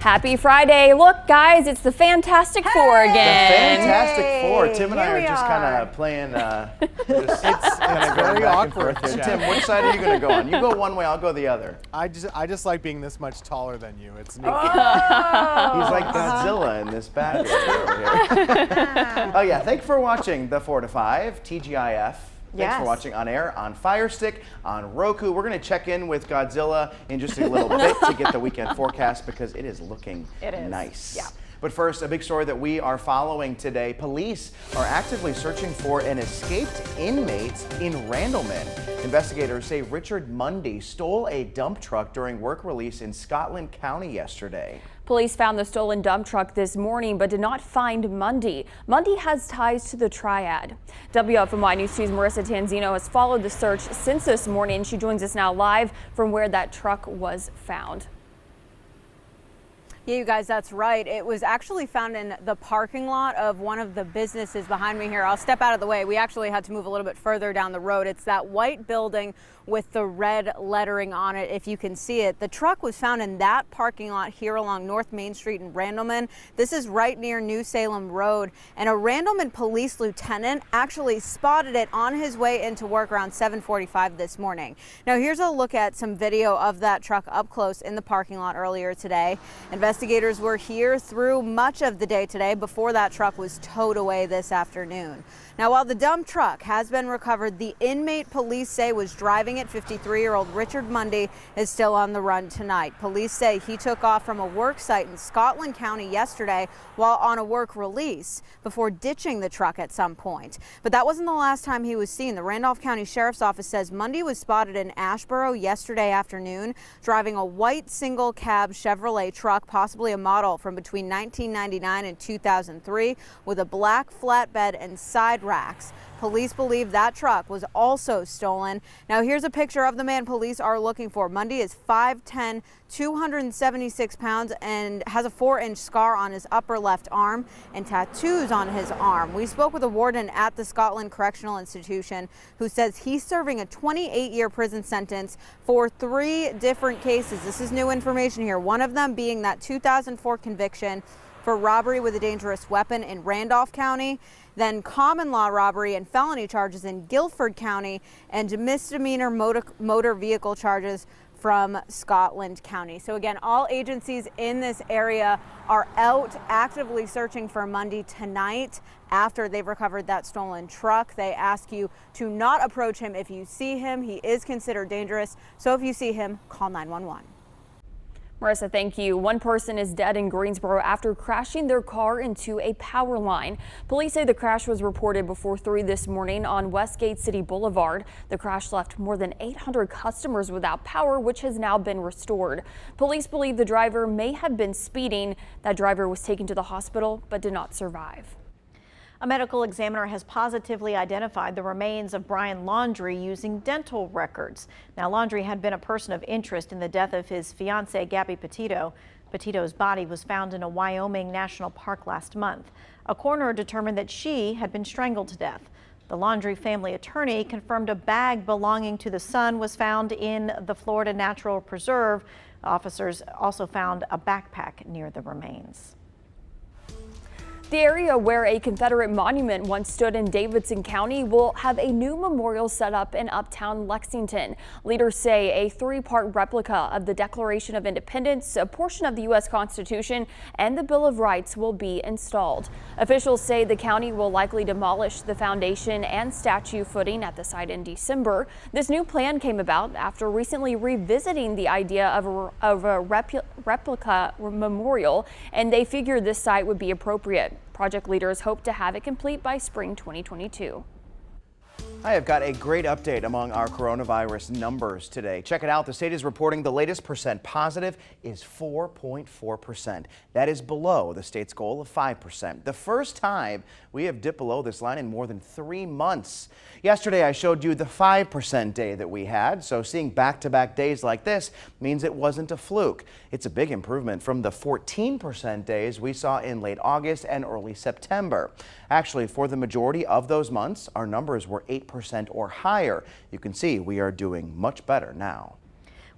Happy Friday. Look, guys, it's the Fantastic Four again. The Fantastic Four. Tim and I are just kind of playing, it's very awkward. Tim, which side are you going to go on? You go one way, I'll go the other. I just like being this much taller than you. It's neat. He's like Godzilla in this bad over here. Oh yeah, thanks for watching the 4 to 5 TGIF. Thanks for watching on air, on Fire Stick, on Roku. We're going to check in with Godzilla in just a little bit to get the weekend forecast because it is looking nice. Yeah. But first, a big story that we are following today. Police are actively searching for an escaped inmate in Randleman. Investigators say Richard Mundy stole a dump truck during work release in Scotland County yesterday. Police found the stolen dump truck this morning but did not find Mundy. Mundy has ties to the triad. WFMY News 2's Marissa Tanzino has followed the search since this morning. She joins us now live from where that truck was found. Yeah, you guys, that's right. It was actually found in the parking lot of one of the businesses behind me here. I'll step out of the way. We actually had to move a little bit further down the road. It's that white building with the red lettering on it, if you can see it. The truck was found in that parking lot here along North Main Street in Randleman. This is right near New Salem Road, and a Randleman police lieutenant actually spotted it on his way into work around 7:45 this morning. Now here's a look at some video of that truck up close in the parking lot earlier today. Investigators were here through much of the day today before that truck was towed away this afternoon. Now, while the dump truck has been recovered, the inmate police say was driving it, 53-year-old Richard Mundy, is still on the run tonight. Police say he took off from a work site in Scotland County yesterday while on a work release before ditching the truck at some point. But that wasn't the last time he was seen. The Randolph County Sheriff's Office says Mundy was spotted in Asheboro yesterday afternoon driving a white single cab Chevrolet truck, possibly a model from between 1999 and 2003, with a black flatbed and side racks. Police believe that truck was also stolen. Now here's a picture of the man police are looking for. Mundy is 5'10", 276 pounds, and has a 4-inch scar on his upper left arm and tattoos on his arm. We spoke with a warden at the Scotland Correctional Institution who says he's serving a 28-year prison sentence for 3 different cases. This is new information here. One of them being that 2004 conviction for robbery with a dangerous weapon in Randolph County, then common law robbery and felony charges in Guilford County, and misdemeanor motor vehicle charges from Scotland County. So again, all agencies in this area are out actively searching for Mundy tonight after they've recovered that stolen truck. They ask you to not approach him if you see him. He is considered dangerous. So if you see him, call 911. Marissa, thank you. One person is dead in Greensboro after crashing their car into a power line. Police say the crash was reported before 3 this morning on Westgate City Boulevard. The crash left more than 800 customers without power, which has now been restored. Police believe the driver may have been speeding. That driver was taken to the hospital but did not survive. A medical examiner has positively identified the remains of Brian Laundrie using dental records. Now, Laundrie had been a person of interest in the death of his fiancée, Gabby Petito. Petito's body was found in a Wyoming national park last month. A coroner determined that she had been strangled to death. The Laundrie family attorney confirmed a bag belonging to the son was found in the Florida Natural Preserve. Officers also found a backpack near the remains. The area where a Confederate monument once stood in Davidson County will have a new memorial set up in uptown Lexington. Leaders say a 3-part replica of the Declaration of Independence, a portion of the U.S. Constitution, and the Bill of Rights will be installed. Officials say the county will likely demolish the foundation and statue footing at the site in December. This new plan came about after recently revisiting the idea of a replica memorial, and they figured this site would be appropriate. Project leaders hope to have it complete by spring 2022. I have got a great update among our coronavirus numbers today. Check it out. The state is reporting the latest percent positive is 4.4%. That is below the state's goal of 5%. The first time we have dipped below this line in more than 3 months. Yesterday, I showed you the 5% day that we had. So seeing back-to-back days like this means it wasn't a fluke. It's a big improvement from the 14% days we saw in late August and early September. Actually, for the majority of those months, our numbers were 8% or higher. You can see we are doing much better now.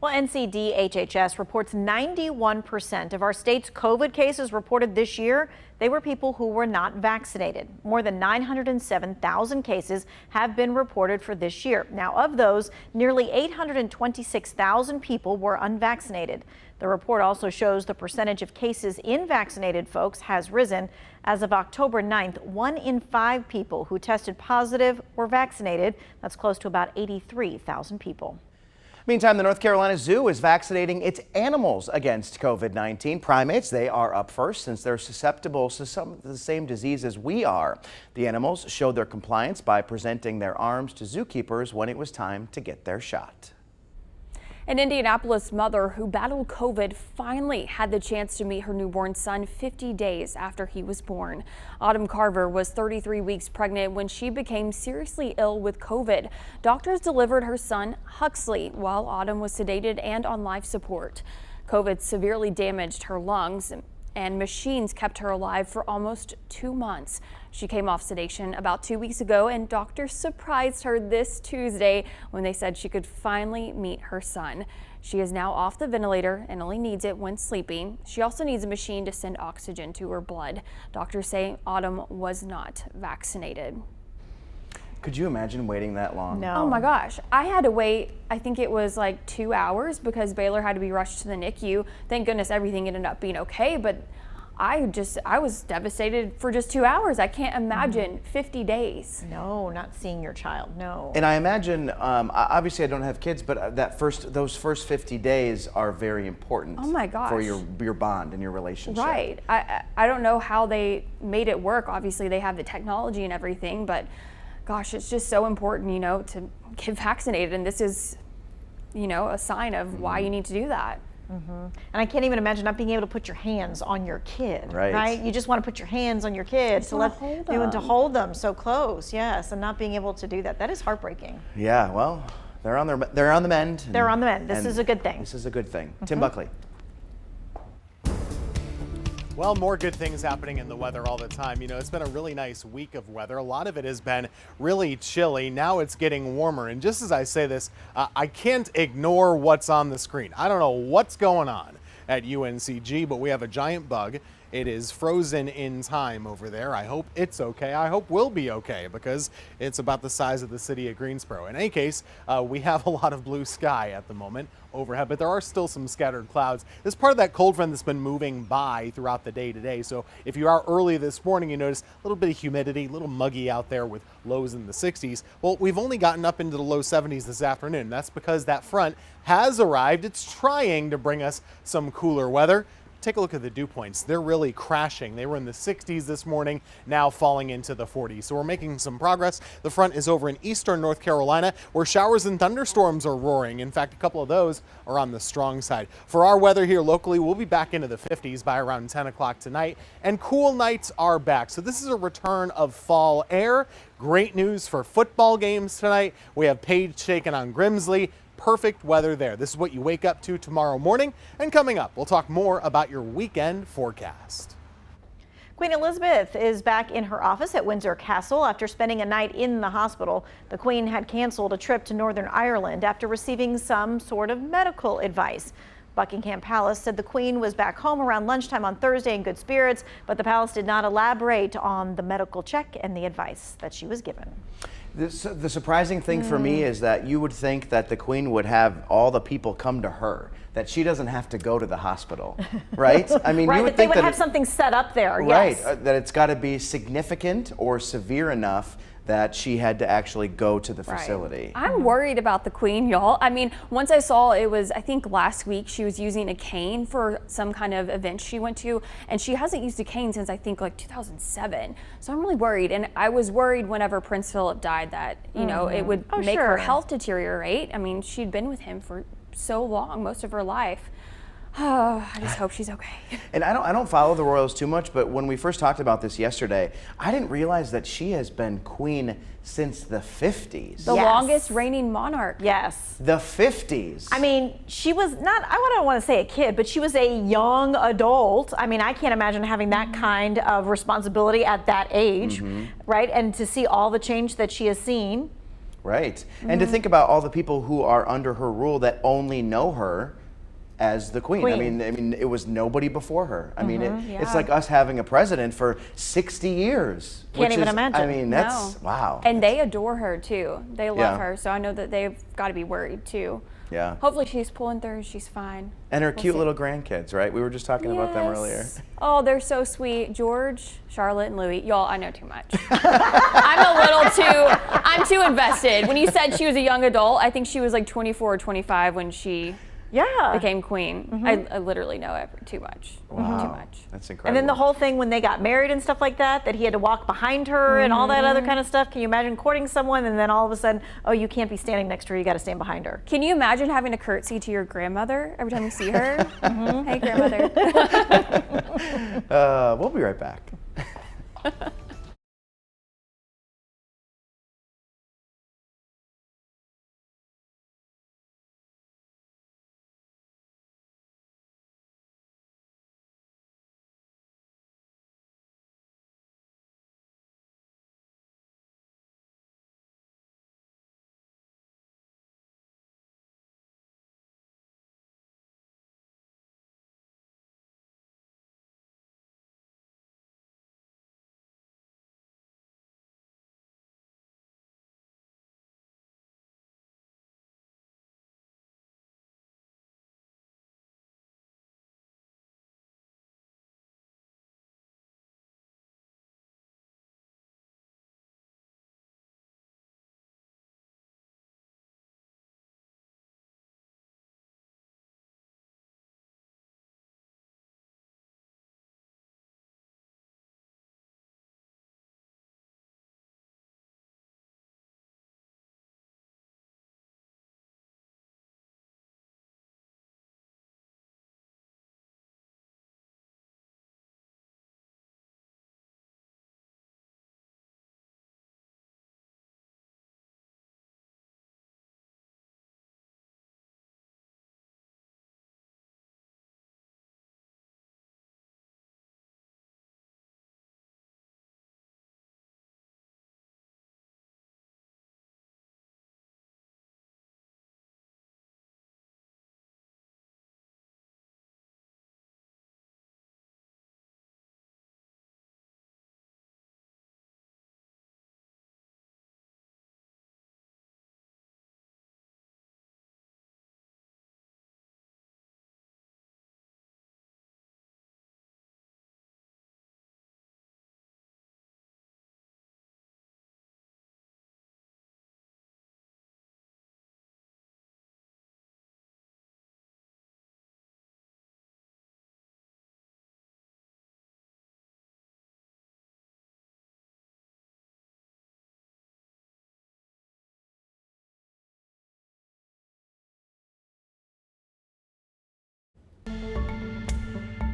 Well, NCDHHS reports 91% of our state's COVID cases reported this year, they were people who were not vaccinated. More than 907,000 cases have been reported for this year. Now, of those, nearly 826,000 people were unvaccinated. The report also shows the percentage of cases in vaccinated folks has risen. As of October 9th, 1 in 5 people who tested positive were vaccinated. That's close to about 83,000 people. Meantime, the North Carolina Zoo is vaccinating its animals against COVID-19. Primates, they are up first since they're susceptible to some of the same diseases we are. The animals showed their compliance by presenting their arms to zookeepers when it was time to get their shot. An Indianapolis mother who battled COVID finally had the chance to meet her newborn son 50 days after he was born. Autumn Carver was 33 weeks pregnant when she became seriously ill with COVID. Doctors delivered her son, Huxley, while Autumn was sedated and on life support. COVID severely damaged her lungs, and machines kept her alive for almost 2 months. She came off sedation about 2 weeks ago, and doctors surprised her this Tuesday when they said she could finally meet her son. She is now off the ventilator and only needs it when sleeping. She also needs a machine to send oxygen to her blood. Doctors say Autumn was not vaccinated. Could you imagine waiting that long? No. Oh my gosh. I had to wait, I think it was like 2 hours because Baylor had to be rushed to the NICU. Thank goodness everything ended up being okay, but I was devastated for just 2 hours. I can't imagine 50 days. No, not seeing your child, no. And I imagine, obviously I don't have kids, but those first 50 days are very important. Oh my gosh. For your bond and your relationship. Right. I don't know how they made it work. Obviously they have the technology and everything, but gosh, it's just so important, to get vaccinated. And this is, a sign of why you need to do that. And I can't even imagine not being able to put your hands on your kid, right? You just want to put your hands on your kid to hold them so close, yes, and not being able to do that. That is heartbreaking. Yeah, well, they're on the mend. They're on the mend. This is a good thing. This is a good thing. Tim Buckley. Well, more good things happening in the weather all the time. It's been a really nice week of weather. A lot of it has been really chilly. Now it's getting warmer. And just as I say this, I can't ignore what's on the screen. I don't know what's going on at UNCG, but we have a giant bug. It is frozen in time over there. I hope it's okay. I hope we'll be okay because it's about the size of the city of Greensboro. In any case, we have a lot of blue sky at the moment overhead, but there are still some scattered clouds. This is part of that cold front that's been moving by throughout the day today. So if you are early this morning, you notice a little bit of humidity, a little muggy out there with lows in the 60s. Well, we've only gotten up into the low 70s this afternoon. That's because that front has arrived. It's trying to bring us some cooler weather. Take a look at the dew points. They're really crashing. They were in the 60s this morning, now falling into the 40s. So we're making some progress. The front is over in eastern North Carolina, where showers and thunderstorms are roaring. In fact, a couple of those are on the strong side. For our weather here locally, we'll be back into the 50s by around 10 o'clock tonight, and cool nights are back. So this is a return of fall air. Great news for football games tonight. We have Page taking on Grimsley. Perfect weather there. This is what you wake up to tomorrow morning. And coming up, we'll talk more about your weekend forecast. Queen Elizabeth is back in her office at Windsor Castle after spending a night in the hospital. The Queen had canceled a trip to Northern Ireland after receiving some sort of medical advice. Buckingham Palace said the Queen was back home around lunchtime on Thursday in good spirits, but the palace did not elaborate on the medical check and the advice that she was given. The surprising thing for me is that you would think that the Queen would have all the people come to her, that she doesn't have to go to the hospital, right? I mean, right, you would that think they would that have something set up there, right, yes. That it's got to be significant or severe enough that she had to actually go to the facility. I'm worried about the Queen, y'all. I mean, once I saw it was, I think last week, she was using a cane for some kind of event she went to, and she hasn't used a cane since I think like 2007. So I'm really worried, and I was worried whenever Prince Philip died that, it would make her health deteriorate. I mean, she'd been with him for so long, most of her life. Oh, I just hope she's okay. And I don't follow the royals too much, but when we first talked about this yesterday, I didn't realize that she has been queen since the 50s. The longest reigning monarch. Yes. The 50s. I mean, she was not, I don't want to say a kid, but she was a young adult. I mean, I can't imagine having that kind of responsibility at that age, right? And to see all the change that she has seen. Right. And to think about all the people who are under her rule that only know her as the queen. I mean, it was nobody before her. I mean, it's like us having a president for 60 years. Can't even imagine. I mean, that's wow. And they adore her too. They love her. So I know that they've got to be worried too. Yeah. Hopefully she's pulling through. She's fine. And her cute little grandkids, right? We were just talking about them earlier. Oh, they're so sweet. George, Charlotte, and Louis. Y'all, I know too much. I'm too invested. When you said she was a young adult, I think she was like 24 or 25 when she became queen. I literally know too much. Wow. Too much. That's incredible. And then the whole thing when they got married and stuff like that he had to walk behind her and all that other kind of stuff. Can you imagine courting someone and then all of a sudden, oh, you can't be standing next to her, you got to stand behind her? Can you imagine having to curtsy to your grandmother every time you see her? Hey, grandmother. We'll be right back.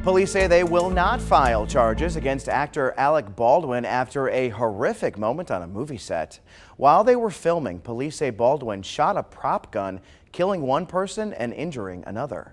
Police say they will not file charges against actor Alec Baldwin after a horrific moment on a movie set. While they were filming, police say Baldwin shot a prop gun, killing one person and injuring another.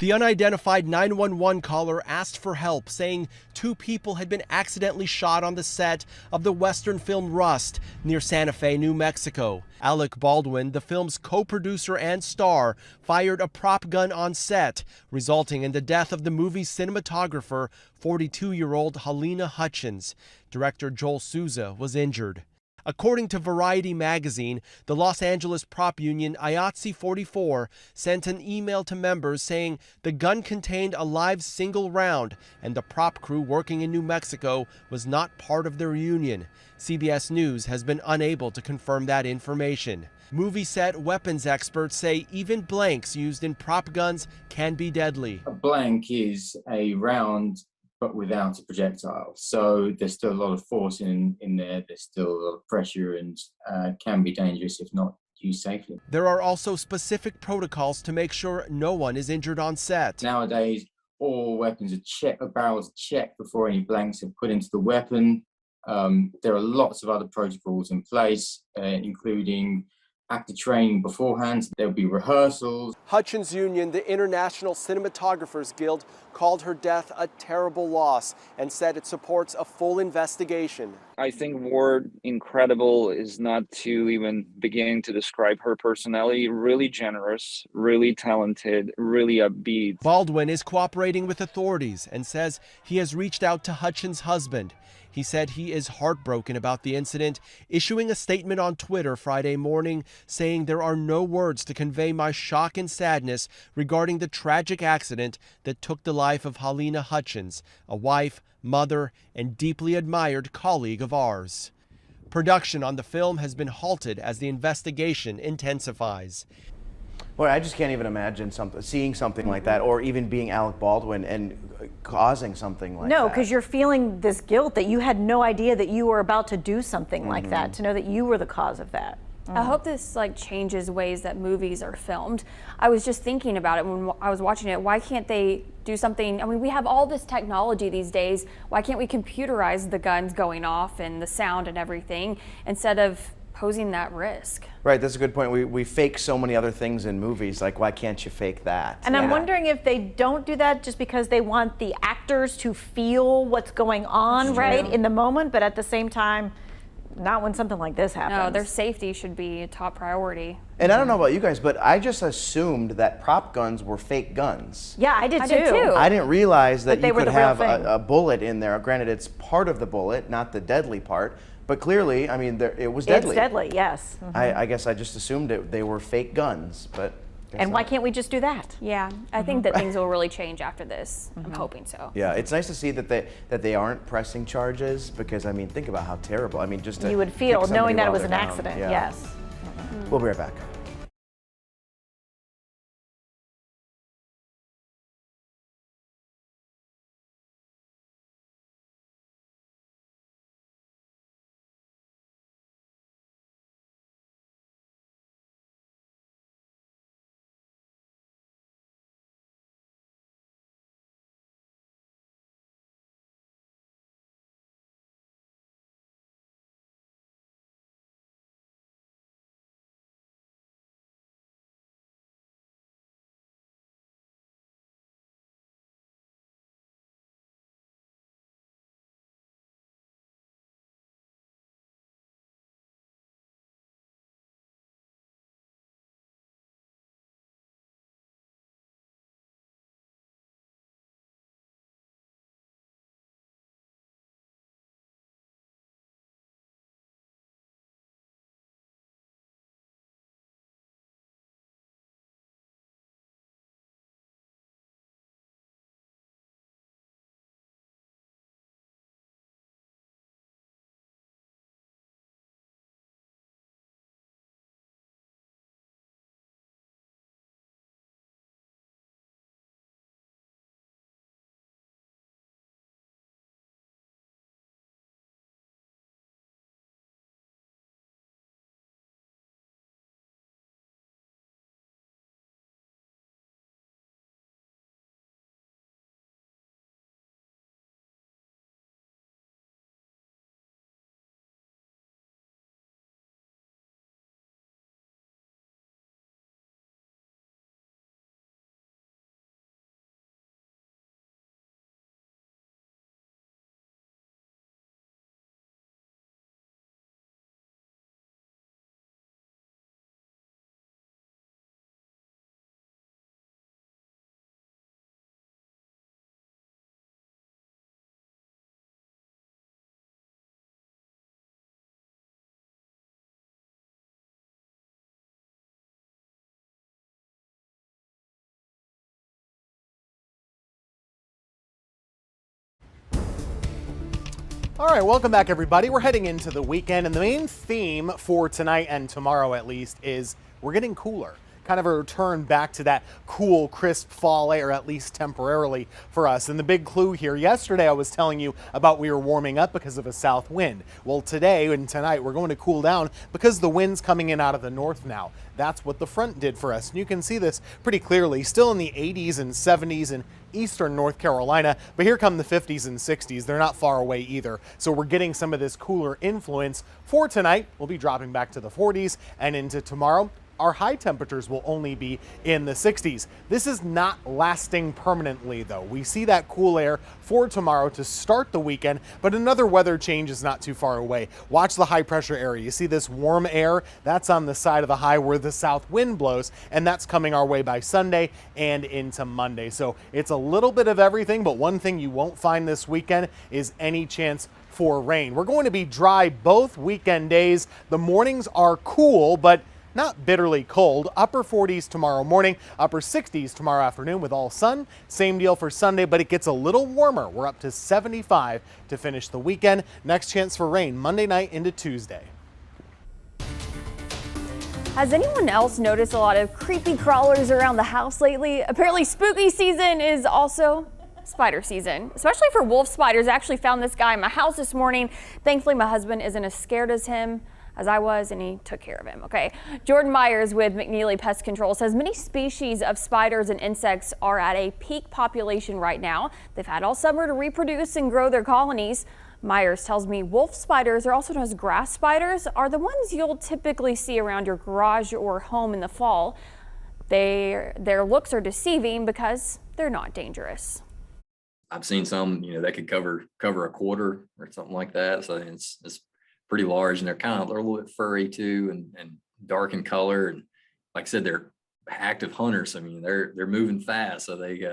The unidentified 911 caller asked for help, saying 2 people had been accidentally shot on the set of the Western film Rust near Santa Fe, New Mexico. Alec Baldwin, the film's co-producer and star, fired a prop gun on set, resulting in the death of the movie's cinematographer, 42-year-old Helena Hutchins. Director Joel Souza was injured. According to Variety magazine, the Los Angeles prop union IATSE 44 sent an email to members saying the gun contained a live single round and the prop crew working in New Mexico was not part of their union. CBS News has been unable to confirm that information. Movie set weapons experts say even blanks used in prop guns can be deadly. A blank is a round but without a projectile. So there's still a lot of force in there, there's still a lot of pressure and can be dangerous if not used safely. There are also specific protocols to make sure no one is injured on set. Nowadays, all weapons are checked, barrels are checked before any blanks are put into the weapon. There are lots of other protocols in place, including actor training beforehand. There'll be rehearsals. Hutchins Union, the International Cinematographers Guild, called her death a terrible loss and said it supports a full investigation. I think word incredible is not to even begin to describe her personality. Really generous, really talented, really upbeat. Baldwin is cooperating with authorities and says he has reached out to Hutchins' husband. He said he is heartbroken about the incident, issuing a statement on Twitter Friday morning saying there are no words to convey my shock and sadness regarding the tragic accident that took the life of Halyna Hutchins, a wife, mother, and deeply admired colleague of ours. Production on the film has been halted as the investigation intensifies. Well, I just can't even imagine seeing something like that, or even being Alec Baldwin and causing something like that. No, because you're feeling this guilt that you had no idea that you were about to do something like that, to know that you were the cause of that. I hope this changes ways that movies are filmed. I was just thinking about it when I was watching it. Why can't they do something? I mean, we have all this technology these days. Why can't we computerize the guns going off and the sound and everything instead of posing that risk? Right, that's a good point. We fake so many other things in movies. Like, why can't you fake that? And I'm wondering if they don't do that just because they want the actors to feel what's going on, right, in the moment, but at the same time, not when something like this happens. No, their safety should be a top priority. And I don't know about you guys, but I just assumed that prop guns were fake guns. Yeah, I did did too. I didn't realize that they you were could the real have thing. a bullet in there. Granted, it's part of the bullet, not the deadly part. But clearly, I mean, it was deadly. It's deadly, yes. I guess I just assumed they were fake guns, but. And why can't we just do that? Yeah, I think that things will really change after this. I'm hoping so. Yeah, it's nice to see that they aren't pressing charges, because I mean, think about how terrible. I mean, just to You would kick feel somebody knowing that it while was an they're down. accident, Yeah. yes. We'll be right back. All right, welcome back, everybody. We're heading into the weekend, and the main theme for tonight and tomorrow, at least, is we're getting cooler. kind of a return back to that cool, crisp fall air, at least temporarily for us. And the big clue here, yesterday I was telling you about we were warming up because of a south wind. Well, today and tonight we're going to cool down because the wind's coming in out of the north now. That's what the front did for us. And you can see this pretty clearly, still in the 80s and 70s in eastern North Carolina, but here come the 50s and 60s. They're not far away either. So we're getting some of this cooler influence for tonight. We'll be dropping back to the 40s, and into tomorrow, our high temperatures will only be in the 60s. This is not lasting permanently though. We see that cool air for tomorrow to start the weekend, but another weather change is not too far away. Watch the high pressure area. You see this warm air? That's on the side of the high where the south wind blows, and that's coming our way by Sunday and into Monday. So it's a little bit of everything, but one thing you won't find this weekend is any chance for rain. We're going to be dry both weekend days. The mornings are cool, but not bitterly cold. Upper 40s tomorrow morning, upper 60s tomorrow afternoon with all sun. Same deal for Sunday, but it gets a little warmer. We're up to 75 to finish the weekend. Next chance for rain Monday night into Tuesday. Has anyone else noticed a lot of creepy crawlers around the house lately? Apparently spooky season is also spider season, especially for wolf spiders. I actually found this guy in my house this morning. Thankfully, my husband isn't as scared as him as I was, and he took care of him, okay? Jordan Myers with McNeely Pest Control says many species of spiders and insects are at a peak population right now. They've had all summer to reproduce and grow their colonies. Myers tells me wolf spiders, are also known as grass spiders, are the ones you'll typically see around your garage or home in the fall. Their looks are deceiving because they're not dangerous. I've seen some, that could cover a quarter or something like that. So it's pretty large, and they're a little bit furry too, and dark in color. And like I said, they're active hunters. I mean, they're moving fast, so they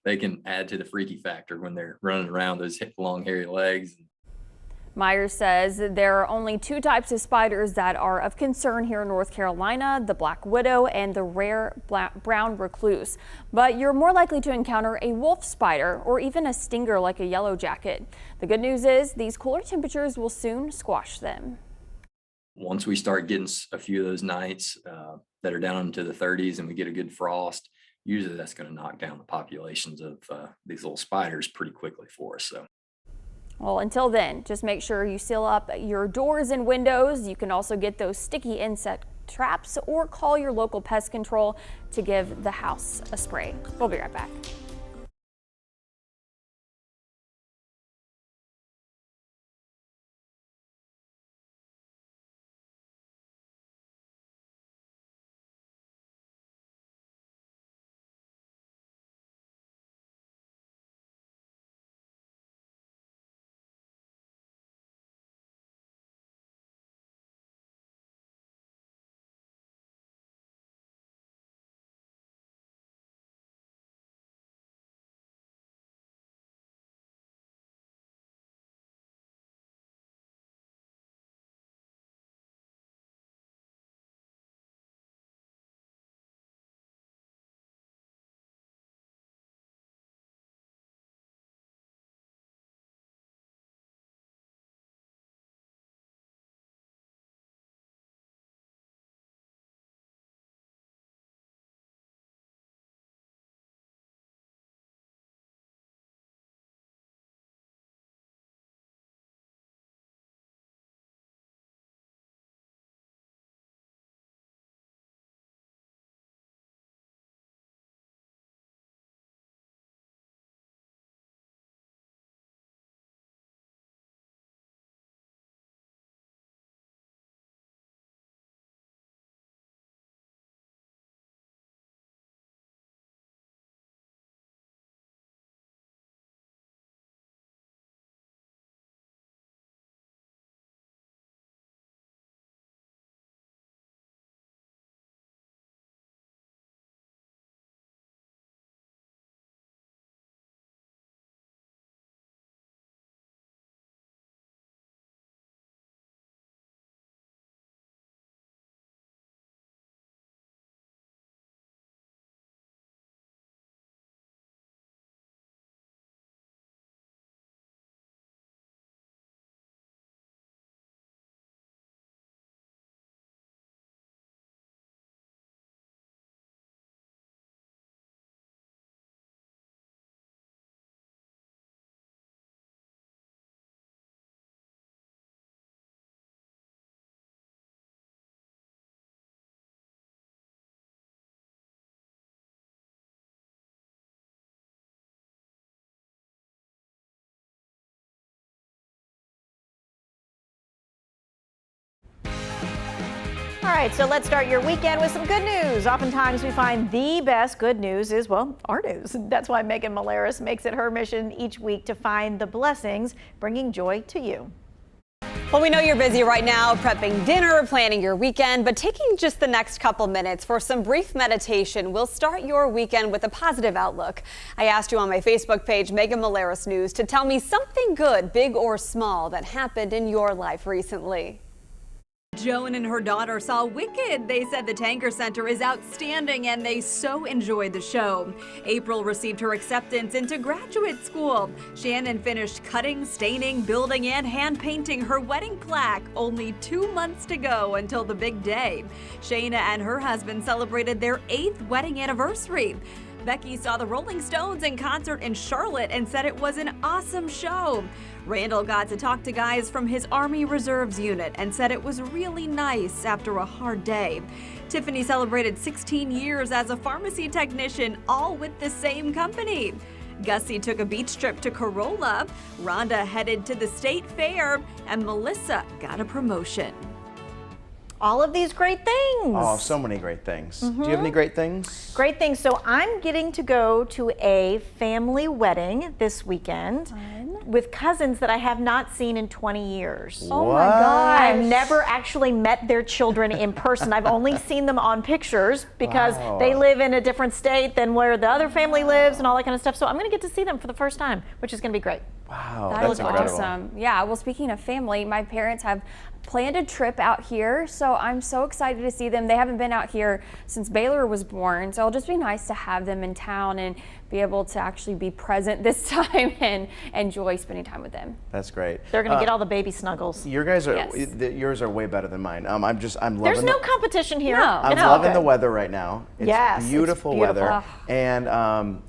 they can add to the freaky factor when they're running around those long hairy legs. Myers says there are only two types of spiders that are of concern here in North Carolina, the black widow and the rare brown recluse. But you're more likely to encounter a wolf spider or even a stinger like a yellow jacket. The good news is these cooler temperatures will soon squash them. Once we start getting a few of those nights that are down into the 30s and we get a good frost, usually that's going to knock down the populations of these little spiders pretty quickly for us. So. Well, until then, just make sure you seal up your doors and windows. You can also get those sticky insect traps or call your local pest control to give the house a spray. We'll be right back. All right, so let's start your weekend with some good news. Oftentimes we find the best good news is, well, our news. That's why Megan Malaris makes it her mission each week to find the blessings, bringing joy to you. Well, we know you're busy right now prepping dinner, planning your weekend, but taking just the next couple minutes for some brief meditation will start your weekend with a positive outlook. I asked you on my Facebook page, Megan Malaris News, to tell me something good, big or small, that happened in your life recently. Joan and her daughter saw Wicked. They said the Tanker Center is outstanding and they so enjoyed the show. April received her acceptance into graduate school. Shannon finished cutting, staining, building, and hand painting her wedding plaque. Only 2 months to go until the big day. Shayna and her husband celebrated their 8th wedding anniversary. Becky saw the Rolling Stones in concert in Charlotte and said it was an awesome show. Randall got to talk to guys from his Army Reserves unit and said it was really nice after a hard day. Tiffany celebrated 16 years as a pharmacy technician, all with the same company. Gussie took a beach trip to Corolla. Rhonda headed to the state fair, and Melissa got a promotion. All of these great things. Oh, so many great things. Do you have any great things? Great things. So I'm getting to go to a family wedding this weekend with cousins that I have not seen in 20 years. Oh my gosh. I've never actually met their children in person. I've only seen them on pictures because they live in a different state than where the other family lives and all that kind of stuff. So I'm going to get to see them for the first time, which is going to be great. Wow, That that's is incredible. awesome. Yeah, well, speaking of family, my parents have planned a trip out here, so I'm so excited to see them. They haven't been out here since Baylor was born, so it'll just be nice to have them in town and be able to actually be present this time and enjoy spending time with them. That's great. They're going to get all the baby snuggles. Your guys are Yes. yours are way better than mine. I'm loving. There's no competition here. No. I'm No. loving the weather right now. It's Yes, it's beautiful beautiful. weather, and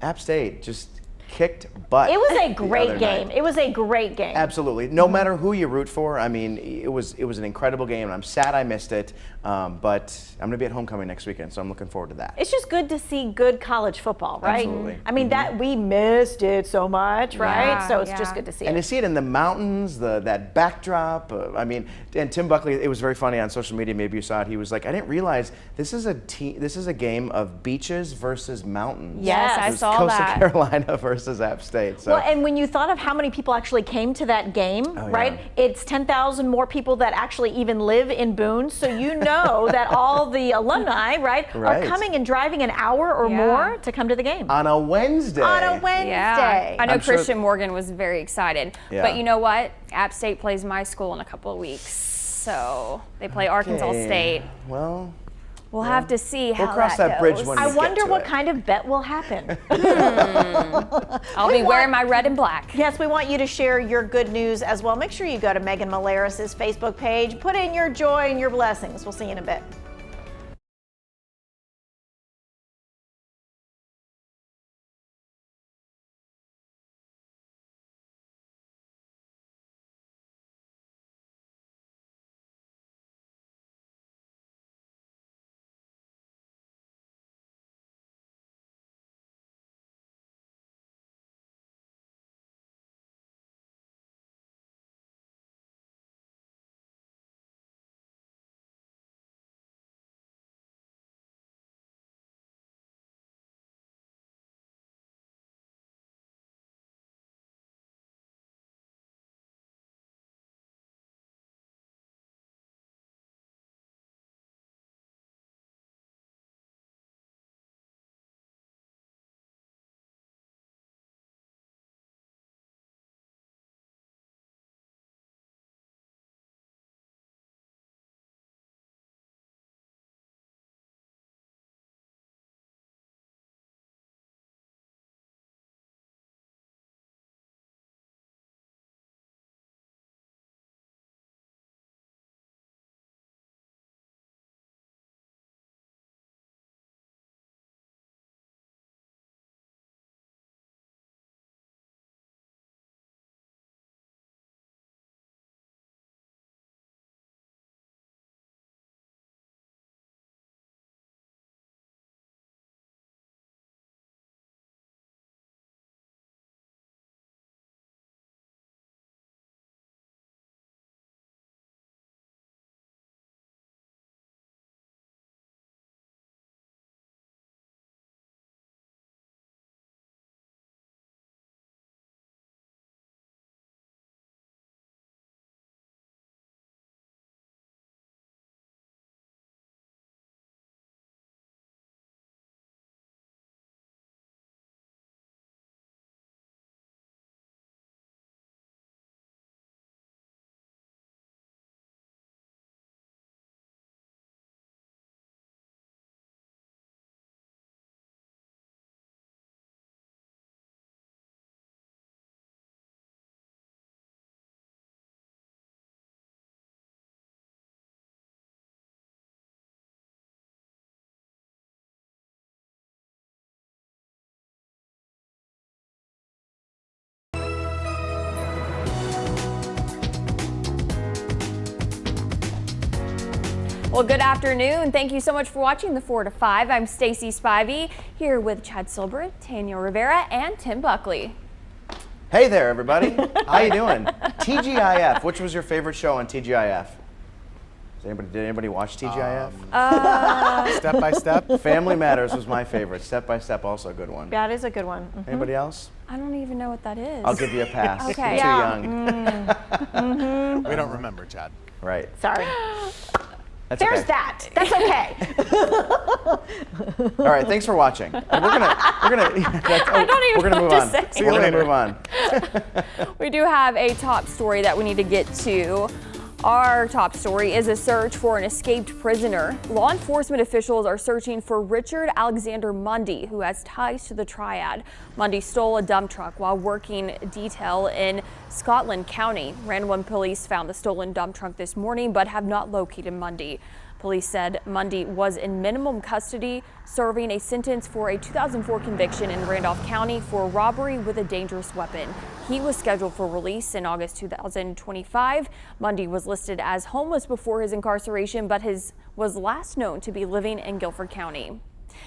App State just kicked butt. It was a the great other game. night. It was a great game. Absolutely. No matter who you root for, I mean, it was an incredible game, and I'm sad I missed it. But I'm going to be at homecoming next weekend, so I'm looking forward to that. It's just good to see good college football, right? Absolutely. I mean, that we missed it so much, right? Yeah, So it's yeah. just good to see And to it. see it in the mountains, that backdrop. I mean, and Tim Buckley, it was very funny on social media. Maybe you saw it. He was like, "I didn't realize this is a game of beaches versus mountains." Yes, I It was saw Coastal that. Carolina versus App State. So. Well, and when you thought of how many people actually came to that game, right? yeah. It's 10,000 more people that actually even live in Boone. So you know that all the alumni, right, are Right. coming and driving an hour or Yeah. more to come to the game. on a Wednesday. On a Wednesday. Yeah, I know I'm sure- Christian Morgan was very excited. Yeah. But you know what? App State plays my school in a couple of weeks. So they play Arkansas Okay. State. Well, We'll have to see how we'll cross that that bridge goes. when I we get wonder to what it. kind of bet will happen. I'll be wearing my red and black. Yes, we want you to share your good news as well. Make sure you go to Megan Malaris' Facebook page. Put in your joy and your blessings. We'll see you in a bit. Well, good afternoon. Thank you so much for watching the 4 to 5. I'm Stacy Spivey here with Chad Silbert, Tanya Rivera, and Tim Buckley. Hey there, everybody. How you doing? TGIF. Which was your favorite show on TGIF? Did anybody watch TGIF? Step by Step. Family Matters was my favorite. Step by Step, also a good one. That is a good one. Anybody else? I don't even know what that is. I'll give you a pass. Okay. You're too young. We don't remember, Chad. Right. Sorry. That's There's okay. that. That's okay. All right, thanks for watching. And we're gonna I don't even we're gonna know move what on. to say. We're gonna move on. We do have a top story that we need to get to. Our top story is a search for an escaped prisoner. Law enforcement officials are searching for Richard Alexander Mundy, who has ties to the triad. Mundy stole a dump truck while working detail in Scotland County. Randall police found the stolen dump truck this morning, but have not located Mundy. Police said Mundy was in minimum custody, serving a sentence for a 2004 conviction in Randolph County for robbery with a dangerous weapon. He was scheduled for release in August 2025. Mundy was listed as homeless before his incarceration, but was last known to be living in Guilford County.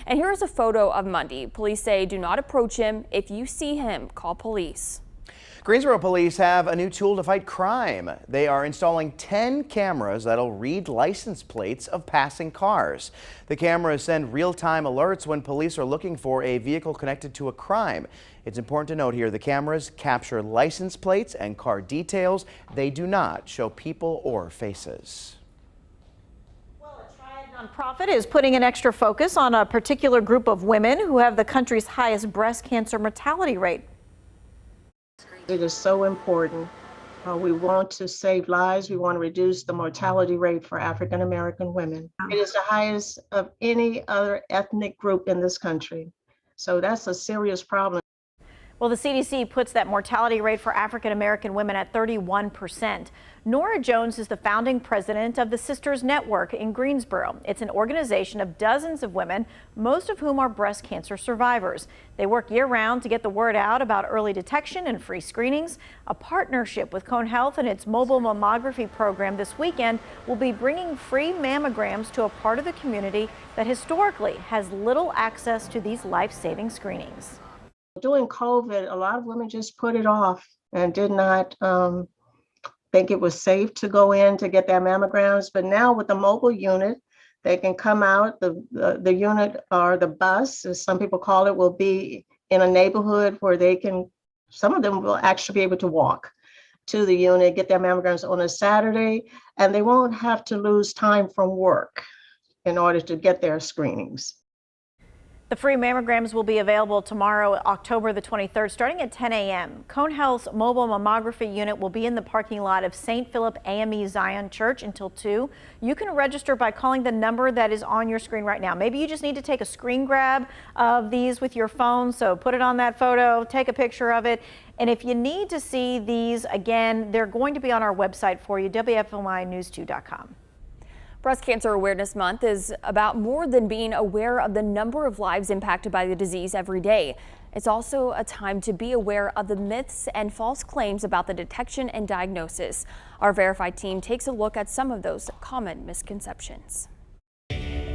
And here's a photo of Mundy. Police say do not approach him. If you see him, call police. Greensboro police have a new tool to fight crime. They are installing 10 cameras that'll read license plates of passing cars. The cameras send real-time alerts when police are looking for a vehicle connected to a crime. It's important to note here the cameras capture license plates and car details. They do not show people or faces. Nonprofit is putting an extra focus on a particular group of women who have the country's highest breast cancer mortality rate. It is so important. We want to save lives. We want to reduce the mortality rate for African American women. It is the highest of any other ethnic group in this country. So that's a serious problem. Well, the CDC puts that mortality rate for African American women at 31%. Nora Jones is the founding president of the Sisters Network in Greensboro. It's an organization of dozens of women, most of whom are breast cancer survivors. They work year-round to get the word out about early detection and free screenings. A partnership with Cone Health and its mobile mammography program this weekend will be bringing free mammograms to a part of the community that historically has little access to these life-saving screenings. During COVID, a lot of women just put it off and did not think it was safe to go in to get their mammograms. But now with the mobile unit, they can come out. The unit, or the bus, as some people call it, will be in a neighborhood where they can, some of them will actually be able to walk to the unit, get their mammograms on a Saturday, and they won't have to lose time from work in order to get their screenings. The free mammograms will be available tomorrow, October the 23rd, starting at 10 a.m. Cone Health's mobile mammography unit will be in the parking lot of St. Philip AME Zion Church until 2. You can register by calling the number that is on your screen right now. Maybe you just need to take a screen grab of these with your phone, so put it on that photo, take a picture of it. And if you need to see these again, they're going to be on our website for you, WFMInews2.com. Breast Cancer Awareness Month is about more than being aware of the number of lives impacted by the disease every day. It's also a time to be aware of the myths and false claims about the detection and diagnosis. Our Verified team takes a look at some of those common misconceptions. An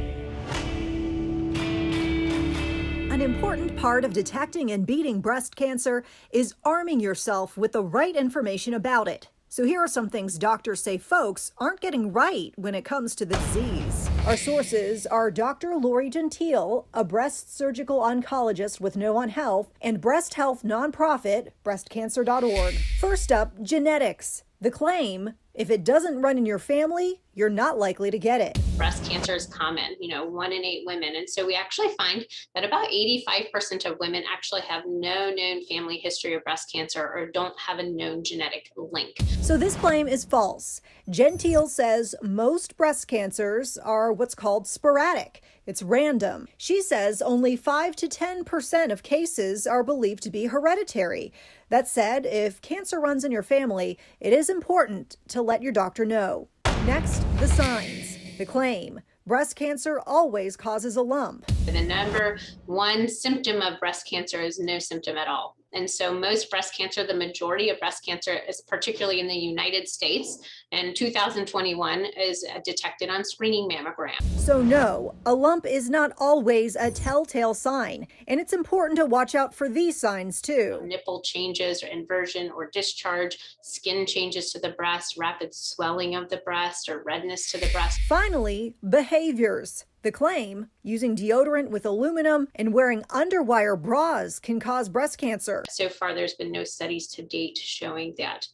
important part of detecting and beating breast cancer is arming yourself with the right information about it. So here are some things doctors say folks aren't getting right when it comes to the disease. Our sources are Dr. Lori Gentile, a breast surgical oncologist with No on Health, and breast health nonprofit, breastcancer.org. First up, genetics. The claim, if it doesn't run in your family, you're not likely to get it. Breast cancer is common, 1 in 8 women. And so we actually find that about 85% of women actually have no known family history of breast cancer or don't have a known genetic link. So this claim is false. Gentile says most breast cancers are what's called sporadic. It's random. She says only 5 to 10% of cases are believed to be hereditary. That said, if cancer runs in your family, it is important to let your doctor know. Next, the signs. The claim. Breast cancer always causes a lump. The number one symptom of breast cancer is no symptom at all. And so most breast cancer, the majority of breast cancer is particularly in the United States, and 2021 is detected on screening mammogram. So no, a lump is not always a telltale sign, and it's important to watch out for these signs too. Nipple changes or inversion or discharge, skin changes to the breast, rapid swelling of the breast or redness to the breast. Finally, behaviors. The claim, using deodorant with aluminum and wearing underwire bras can cause breast cancer. So far, there's been no studies to date showing that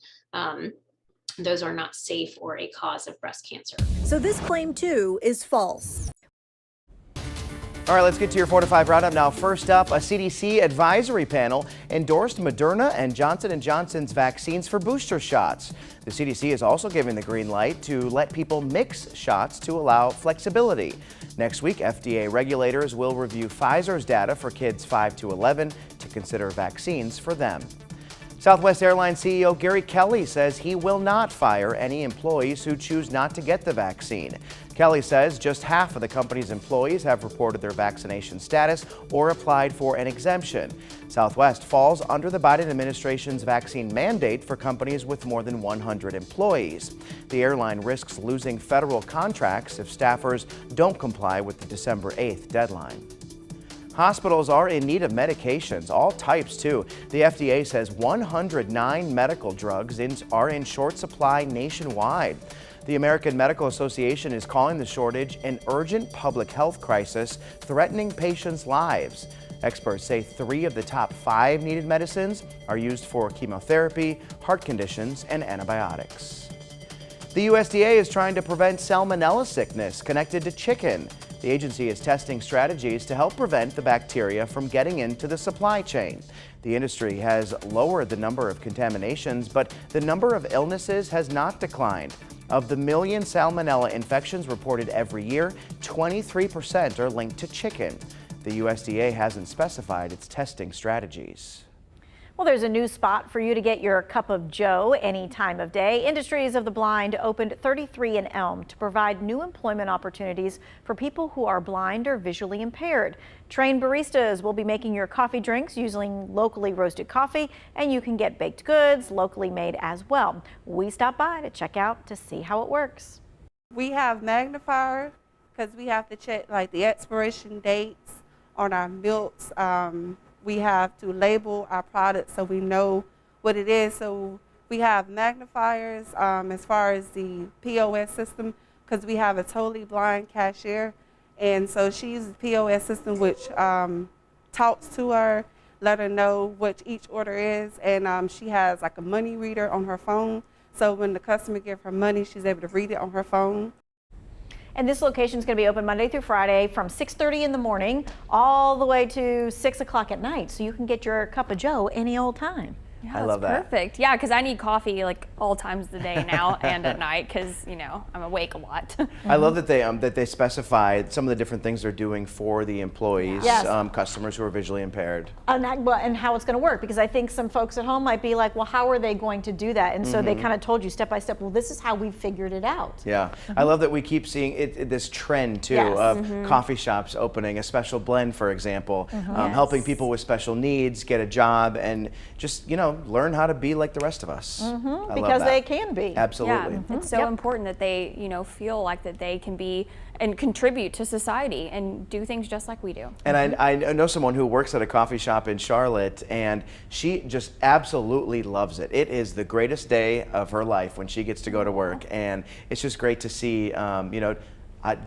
those are not safe or a cause of breast cancer. So this claim too is false. All right, let's get to your 4 to 5 roundup now. First up, a CDC advisory panel endorsed Moderna and Johnson & Johnson's vaccines for booster shots. The CDC is also giving the green light to let people mix shots to allow flexibility. Next week, FDA regulators will review Pfizer's data for kids 5 to 11 to consider vaccines for them. Southwest Airlines CEO Gary Kelly says he will not fire any employees who choose not to get the vaccine. Kelly says just half of the company's employees have reported their vaccination status or applied for an exemption. Southwest falls under the Biden administration's vaccine mandate for companies with more than 100 employees. The airline risks losing federal contracts if staffers don't comply with the December 8th deadline. Hospitals are in need of medications, all types too. The FDA says 109 medical drugs are in short supply nationwide. The American Medical Association is calling the shortage an urgent public health crisis threatening patients' lives. Experts say 3 of the top 5 needed medicines are used for chemotherapy, heart conditions, and antibiotics. The USDA is trying to prevent salmonella sickness connected to chicken. The agency is testing strategies to help prevent the bacteria from getting into the supply chain. The industry has lowered the number of contaminations, but the number of illnesses has not declined. Of the million salmonella infections reported every year, 23% are linked to chicken. The USDA hasn't specified its testing strategies. Well, there's a new spot for you to get your cup of joe any time of day. Industries of the Blind opened 33 in Elm to provide new employment opportunities for people who are blind or visually impaired. Trained baristas will be making your coffee drinks using locally roasted coffee, and you can get baked goods locally made as well. We stopped by to check out to see how it works. We have magnifiers because we have to check like the expiration dates on our milks. We have to label our products so we know what it is. So we have magnifiers as far as the POS system, because we have a totally blind cashier. And so she uses the POS system, which talks to her, let her know what each order is. And she has like a money reader on her phone. So when the customer gives her money, she's able to read it on her phone. And this location is going to be open Monday through Friday from 6:30 in the morning all the way to 6 o'clock at night. So you can get your cup of joe any old time. Yeah, I love that. Perfect. Yeah, because I need coffee like all times of the day now and at night because, you know, I'm awake a lot. I love that they specify some of the different things they're doing for the employees, Yes. customers who are visually impaired. And how it's going to work, because I think some folks at home might be like, well, how are they going to do that? And so they kind of told you step by step, well, this is how we figured it out. Yeah, I love that we keep seeing this trend too of coffee shops opening a special blend, for example, helping people with special needs get a job and just, you know, learn how to be like the rest of us. Because they can be. Absolutely. Yeah, it's so important that they, you know, feel like that they can be and contribute to society and do things just like we do. And I know someone who works at a coffee shop in Charlotte, and she just absolutely loves it. It is the greatest day of her life when she gets to go to work, and it's just great to see, you know,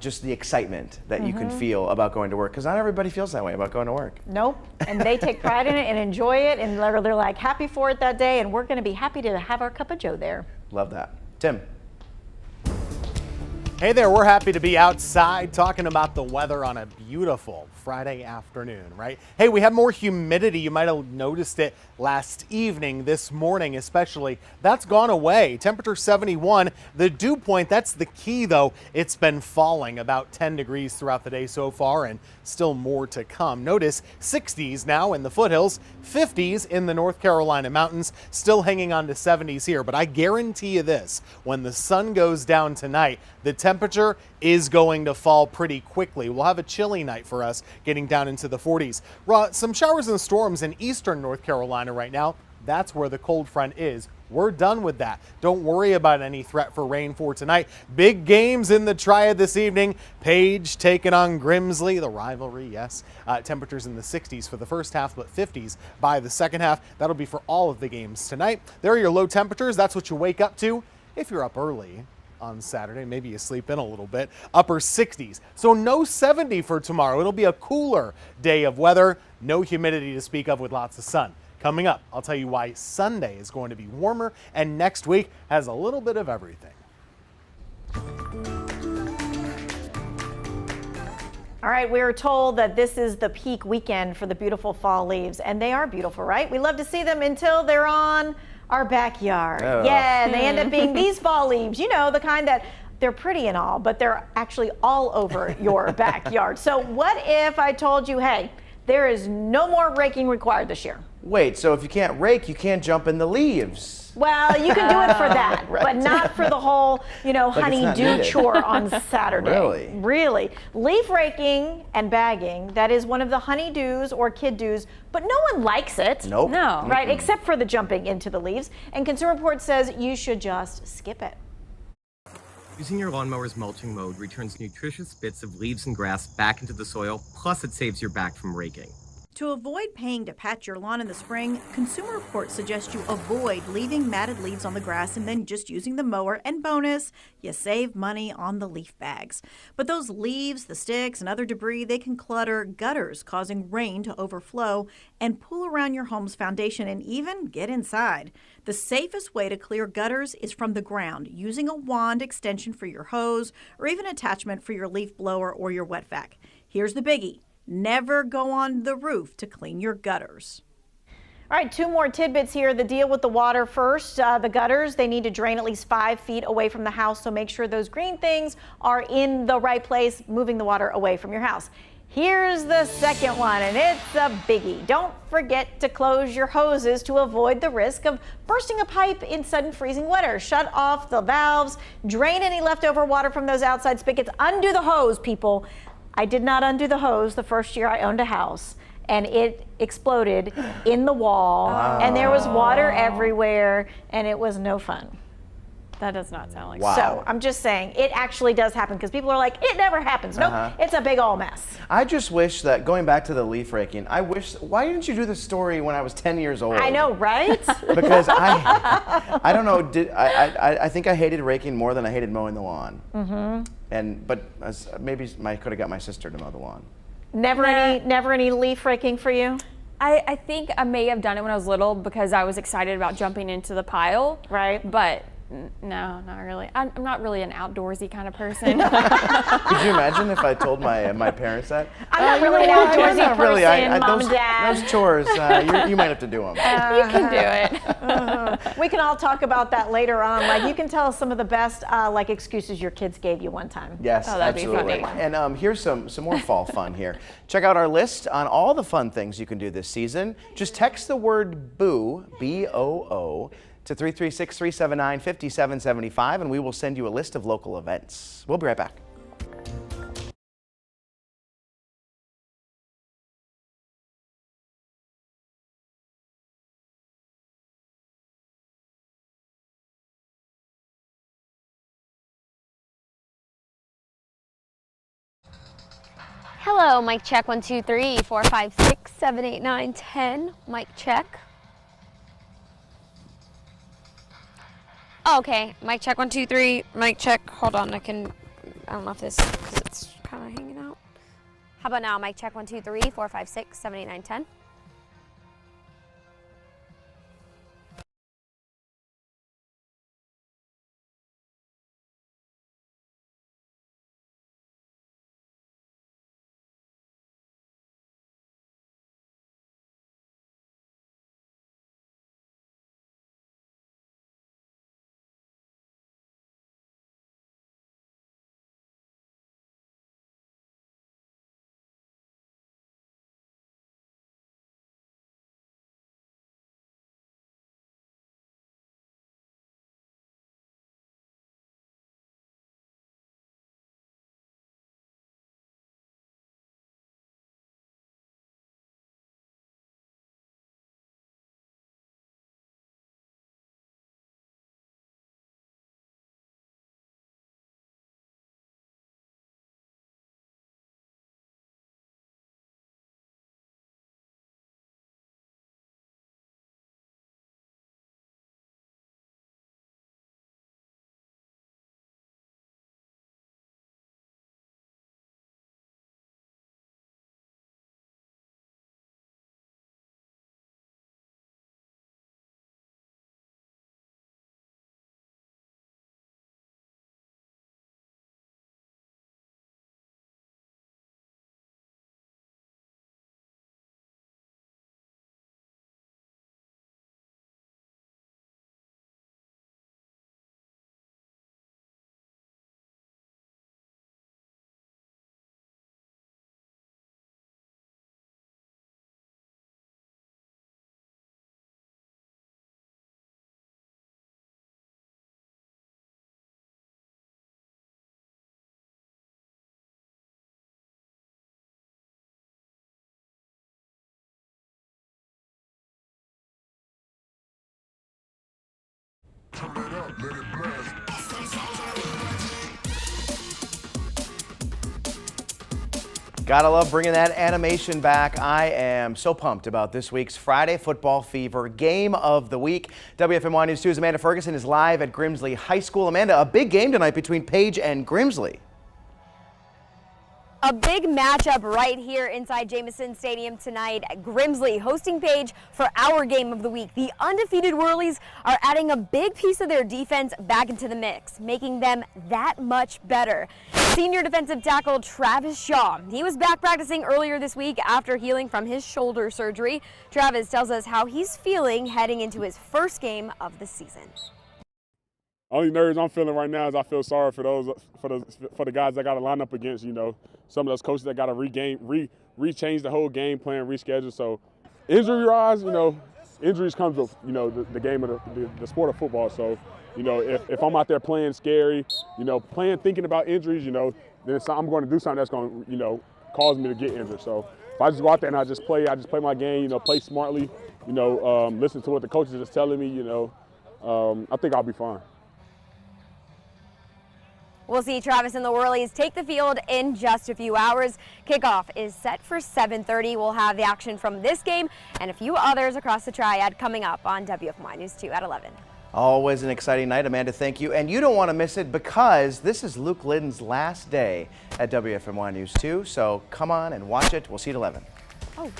just the excitement that you can feel about going to work, because not everybody feels that way about going to work. Nope. And they take pride in it and enjoy it, and they're like happy for it that day, and we're going to be happy to have our cup of joe there. Love that. Tim. Hey there, we're happy to be outside talking about the weather on a beautiful Friday afternoon, right? Hey, we have more humidity. You might have noticed it last evening, this morning especially. That's gone away. Temperature 71. The dew point, that's the key though. It's been falling about 10 degrees throughout the day so far, and still more to come. Notice 60s now in the foothills, 50s in the North Carolina mountains, still hanging on to 70s here. But I guarantee you this, when the sun goes down tonight, the temperature is going to fall pretty quickly. We'll have a chilly night for us, getting down into the 40s. Some showers and storms in eastern North Carolina right now. That's where the cold front is. We're done with that. Don't worry about any threat for rain for tonight. Big games in the Triad this evening. Page taking on Grimsley, the rivalry, yes. Temperatures in the 60s for the first half, but 50s by the second half. That'll be for all of the games tonight. There are your low temperatures. That's what you wake up to if you're up early on Saturday. Maybe you sleep in a little bit. Upper 60s. So no 70 for tomorrow. It'll be a cooler day of weather. No humidity to speak of with lots of sun. Coming up, I'll tell you why Sunday is going to be warmer and next week has a little bit of everything. All right, we are told that this is the peak weekend for the beautiful fall leaves, and they are beautiful, right? We love to see them until they're on our backyard. Oh. Yeah, and they end up being these fall leaves, you know, the kind that they're pretty and all, but they're actually all over your backyard. So what if I told you, hey, there is no more raking required this year? Wait, so if you can't rake, you can't jump in the leaves. Well, you can do it for that, Right. but not for the whole, you know, Like it's not honey-do needed. chore on Saturday. Really? Really. Leaf raking and bagging, that is one of the honey-dos or kid-dos, but no one likes it. Nope. No. Right, except for the jumping into the leaves. And Consumer Reports says you should just skip it. Using your lawnmower's mulching mode returns nutritious bits of leaves and grass back into the soil, plus it saves your back from raking. To avoid paying to patch your lawn in the spring, Consumer Reports suggest you avoid leaving matted leaves on the grass and then just using the mower, and bonus, you save money on the leaf bags. But those leaves, the sticks, and other debris, they can clutter gutters, causing rain to overflow and pool around your home's foundation and even get inside. The safest way to clear gutters is from the ground, using a wand extension for your hose or even attachment for your leaf blower or your wet vac. Here's the biggie. Never go on the roof to clean your gutters. All right, two more tidbits here. The deal with the water first. The gutters, they need to drain at least 5 feet away from the house, so make sure those green things are in the right place, moving the water away from your house. Here's the second one, and it's a biggie. Don't forget to close your hoses to avoid the risk of bursting a pipe in sudden freezing weather. Shut off the valves, drain any leftover water from those outside spigots. Undo the hose, people. I did not undo the hose the first year I owned a house, and it exploded in the wall, and there was water everywhere, and it was no fun. That does not sound like Wow. So I'm just saying, it actually does happen, because people are like, it never happens. Nope, it's a big old mess. I just wish that, going back to the leaf raking, why didn't you do this story when I was 10 years old? I know, right? Because I don't know, I think I hated raking more than I hated mowing the lawn. Maybe I could have got my sister to mow the lawn. Never any leaf raking for you? I think I may have done it when I was little because I was excited about jumping into the pile. Right. But no, not really. I'm not really an outdoorsy kind of person. Could you imagine if I told my parents that? I'm not really an outdoorsy person, Mom those, and Dad. Those chores, you might have to do them. You can do it. We can all talk about that later on. Like, you can tell us some of the best excuses your kids gave you one time. Yes, Oh, that'd be absolutely. funny. And here's some more fall fun here. Check out our list on all the fun things you can do this season. Just text the word BOO, B-O-O, to 336-379-5775, and we will send you a list of local events. We'll be right back. Hello, mic check 1 2 3 4 5 6 7 8 9 10. Mic check. Oh, okay, mic check 1 2 3. Mic check. Hold on, I don't know if this, because it's kind of hanging out. How about now? Mic check 1 2 3 4 5 6 7 8 9 10. Gotta love bringing that animation back. I am so pumped about this week's Friday Football Fever Game of the Week. WFMY News 2's Amanda Ferguson is live at Grimsley High School. Amanda, a big game tonight between Page and Grimsley. A big matchup right here inside Jameson Stadium tonight. Grimsley hosting Page for our game of the week. The undefeated Whirlies are adding a big piece of their defense back into the mix, making them that much better. Senior defensive tackle Travis Shaw. He was back practicing earlier this week after healing from his shoulder surgery. Travis tells us how he's feeling heading into his first game of the season. Only nerves I'm feeling right now is I feel sorry for the guys that got to line up against, some of those coaches that got to rechange the whole game plan, reschedule. So injury-wise, injuries comes with, the game of the sport of football. So, if I'm out there playing scary, thinking about injuries, then I'm going to do something that's going to, cause me to get injured. So if I just go out there and I just play my game, play smartly, listen to what the coaches is telling me, I think I'll be fine. We'll see Travis and the Whirlies take the field in just a few hours. Kickoff is set for 7:30. We'll have the action from this game and a few others across the Triad coming up on WFMY News 2 at 11. Always an exciting night, Amanda, thank you. And you don't want to miss it because this is Luke Liddon's last day at WFMY News 2. So come on and watch it. We'll see you at 11. Oh,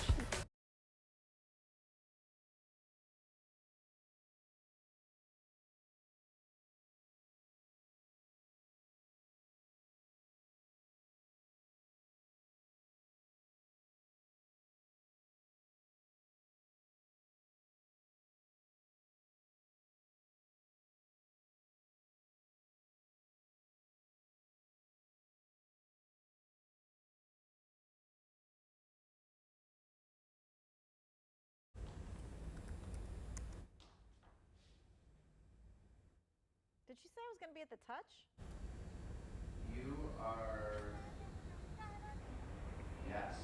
Did you say I was going to be at the touch? You are... Yes.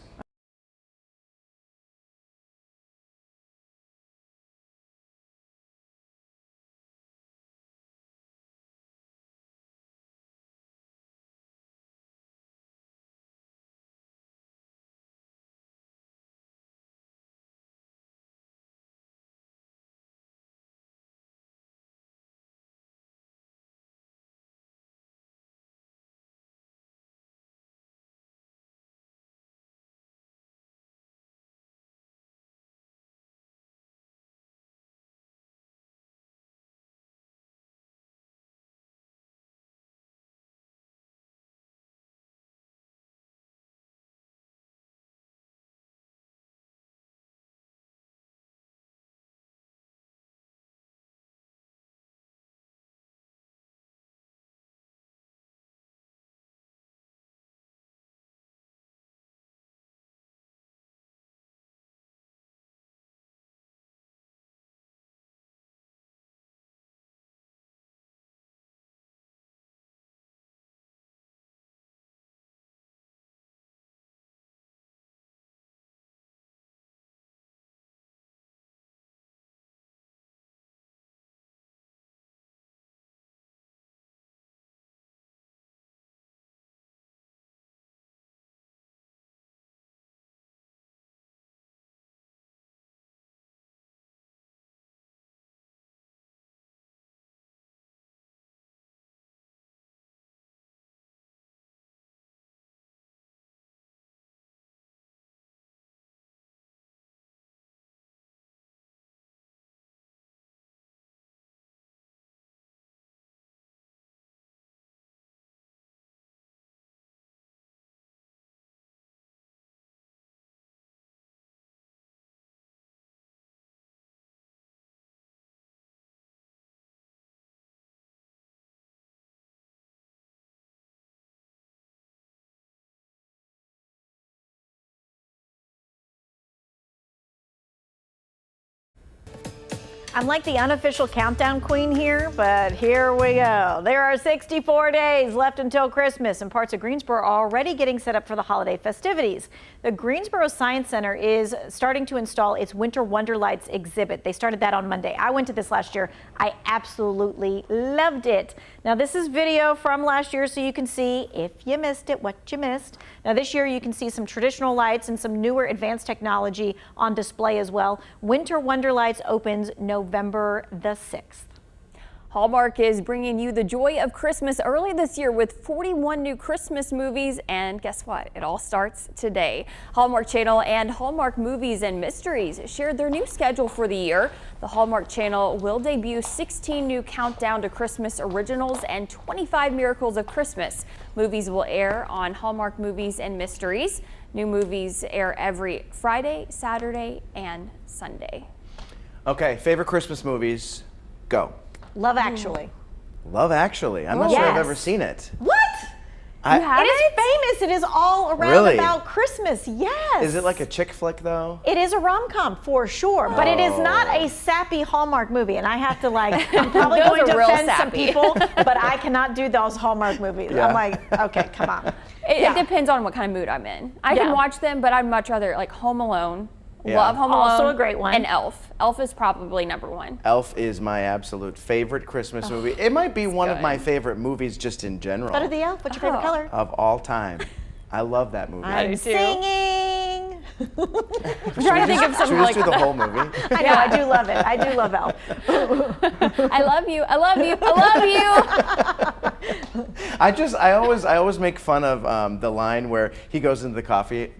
I'm like the unofficial countdown queen here, but here we go. There are 64 days left until Christmas, and parts of Greensboro are already getting set up for the holiday festivities. The Greensboro Science Center is starting to install its Winter Wonder Lights exhibit. They started that on Monday. I went to this last year. I absolutely loved it. Now, this is video from last year, so you can see, if you missed it, what you missed. Now, this year you can see some traditional lights and some newer advanced technology on display as well. Winter Wonder Lights opens November the 6th. Hallmark is bringing you the joy of Christmas early this year with 41 new Christmas movies, and guess what? It all starts today. Hallmark Channel and Hallmark Movies and Mysteries shared their new schedule for the year. The Hallmark Channel will debut 16 new Countdown to Christmas originals and 25 Miracles of Christmas. Movies will air on Hallmark Movies and Mysteries. New movies air every Friday, Saturday, and Sunday. Okay, favorite Christmas movies, go. Love Actually. Love Actually. I'm not sure I've ever seen it. What? It is famous. It is all around about Christmas. Yes. Is it like a chick flick though? It is a rom-com for sure, but it is not a sappy Hallmark movie. And I have to I'm probably going to offend some people, but I cannot do those Hallmark movies. Yeah. I'm like, okay, come on. It depends on what kind of mood I'm in. I can watch them, but I'd much rather like Home Alone. Yeah. Love Home Alone. Also a great one. And Elf. Elf is probably #1. Elf is my absolute favorite Christmas movie. It might be one of my favorite movies just in general. Better the Elf. What's your favorite color? Of all time. I love that movie. I'm singing. I'm trying to think of something like do the whole movie. I know, I do love it. I do love Elf. I love you. I love you. I love you. I always make fun of the line where he goes into the coffee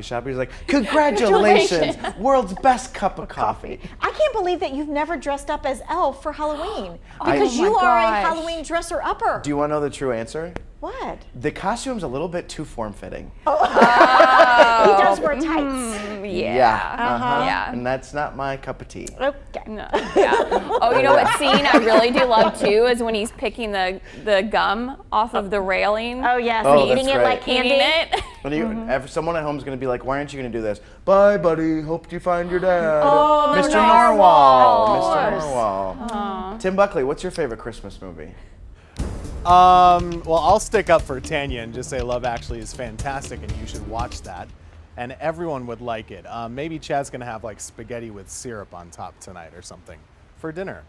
shop. He's like, "Congratulations, world's best cup of coffee." I can't believe that you've never dressed up as Elf for Halloween because you are a Halloween dresser-upper. Do you want to know the true answer? What? The costume's a little bit too form-fitting. He does wear tights. Yeah. And that's not my cup of tea. Okay. No. Yeah. Oh, you know what scene I really do love too is when he's picking the gum off of the railing. Oh yes, Oh, eating that's it right. like candy. Eating it. When someone at home is going to be like, "Why aren't you going to do this?" "Bye, buddy. Hope you find your dad." Oh, Mr. Narwhal. Mr. Narwhal. Tim Buckley, what's your favorite Christmas movie? Well, I'll stick up for Tanya and just say Love Actually is fantastic and you should watch that. And everyone would like it. Maybe Chad's gonna have like spaghetti with syrup on top tonight or something for dinner.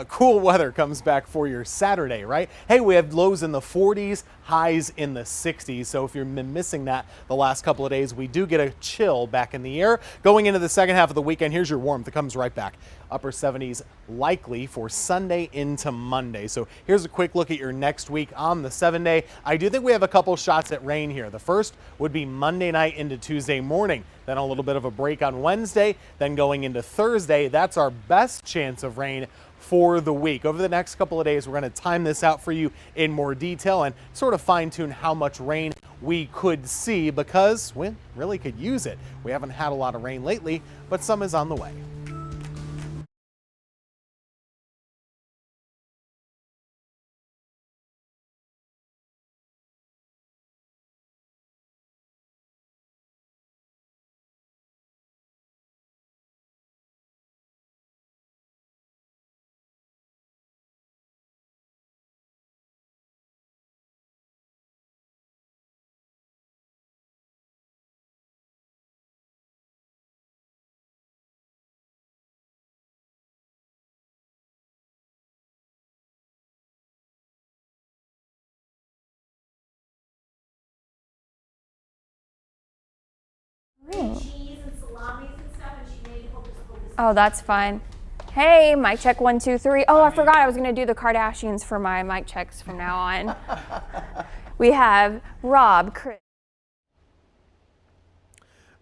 Cool weather comes back for your Saturday, right? Hey, we have lows in the 40s, highs in the 60s. So if you've been missing that the last couple of days, we do get a chill back in the air. Going into the second half of the weekend, here's your warmth. It comes right back. Upper 70s likely for Sunday into Monday. So here's a quick look at your next week on the 7-day. I do think we have a couple shots at rain here. The first would be Monday night into Tuesday morning. Then a little bit of a break on Wednesday. Then going into Thursday, that's our best chance of rain for the week. Over the next couple of days, we're going to time this out for you in more detail and sort of fine tune how much rain we could see because we really could use it. We haven't had a lot of rain lately, but some is on the way. Oh, that's fine. Hey, mic check 1, 2, 3. Oh, I forgot I was gonna do the Kardashians for my mic checks from now on. We have Rob, Chris.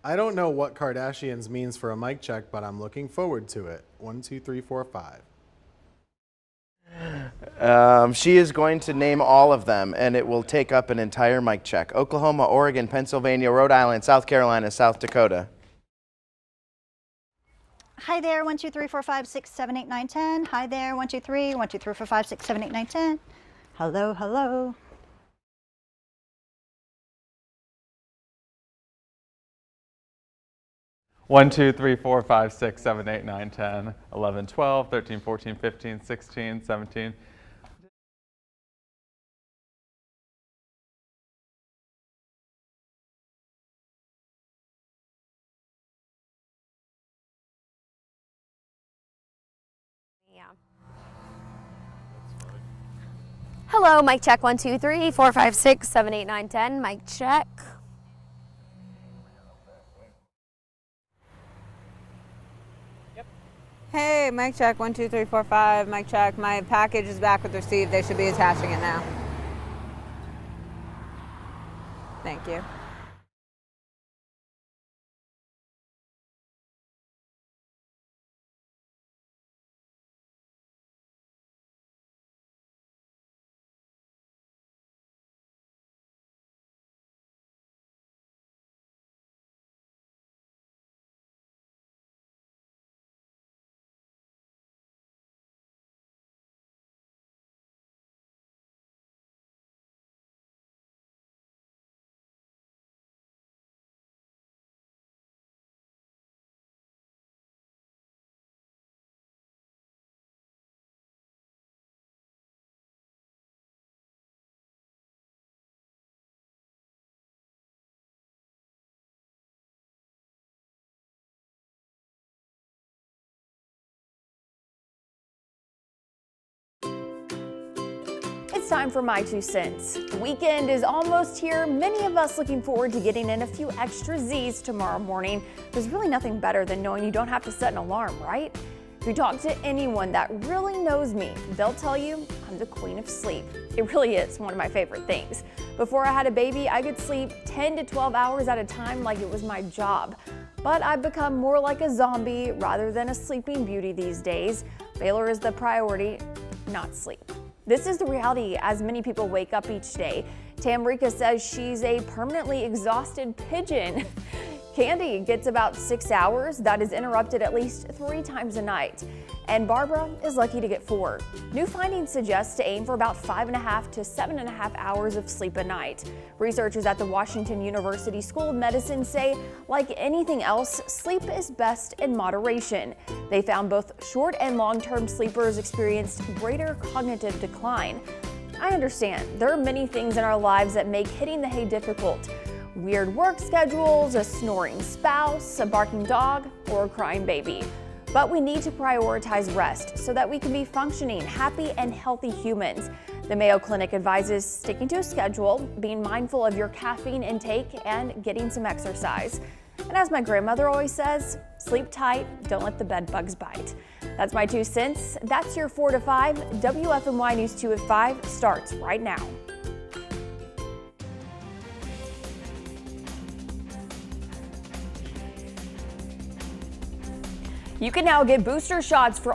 I don't know what Kardashians means for a mic check, but I'm looking forward to it. 1, 2, 3, 4, 5. She is going to name all of them, and it will take up an entire mic check. Oklahoma, Oregon, Pennsylvania, Rhode Island, South Carolina, South Dakota. Hi there, 1, 2, 3, 4, 5, 6, 7, 8, 9, 10. Hi there, 1, 2, 3, 1, 2, 3, 4, 5, 6, 7, 8, 9, 10. Hello, hello. 1, 2, 3, 4, 5, 6, 7, 8, 9, 10, 11, 12, 13, 14, 15, 16, 17. Yeah. Hello, mic check 1, 2, 3, 4, 5, 6, 7, 8, 9, 10. Mic check. Hey, mic check 1, 2, 3, 4, 5. Mic check. My package is back with receipt. They should be attaching it now. Thank you. It's time for my 2 cents. The weekend is almost here. Many of us looking forward to getting in a few extra Z's tomorrow morning. There's really nothing better than knowing you don't have to set an alarm, right? If you talk to anyone that really knows me, they'll tell you I'm the queen of sleep. It really is one of my favorite things. Before I had a baby, I could sleep 10 to 12 hours at a time like it was my job. But I've become more like a zombie rather than a sleeping beauty these days. Baylor is the priority, not sleep. This is the reality as many people wake up each day. Tamrika says she's a permanently exhausted pigeon. Candy gets about 6 hours. That is interrupted at least 3 times a night. And Barbara is lucky to get 4. New findings suggest to aim for about 5.5 to 7.5 hours of sleep a night. Researchers at the Washington University School of Medicine say, like anything else, sleep is best in moderation. They found both short and long-term sleepers experienced greater cognitive decline. I understand there are many things in our lives that make hitting the hay difficult. Weird work schedules, a snoring spouse, a barking dog, or a crying baby. But we need to prioritize rest so that we can be functioning, happy, and healthy humans. The Mayo Clinic advises sticking to a schedule, being mindful of your caffeine intake, and getting some exercise. And as my grandmother always says, sleep tight, don't let the bed bugs bite. That's my 2 cents. That's your 4 to 5. WFMY News 2 at 5 starts right now. You can now get booster shots for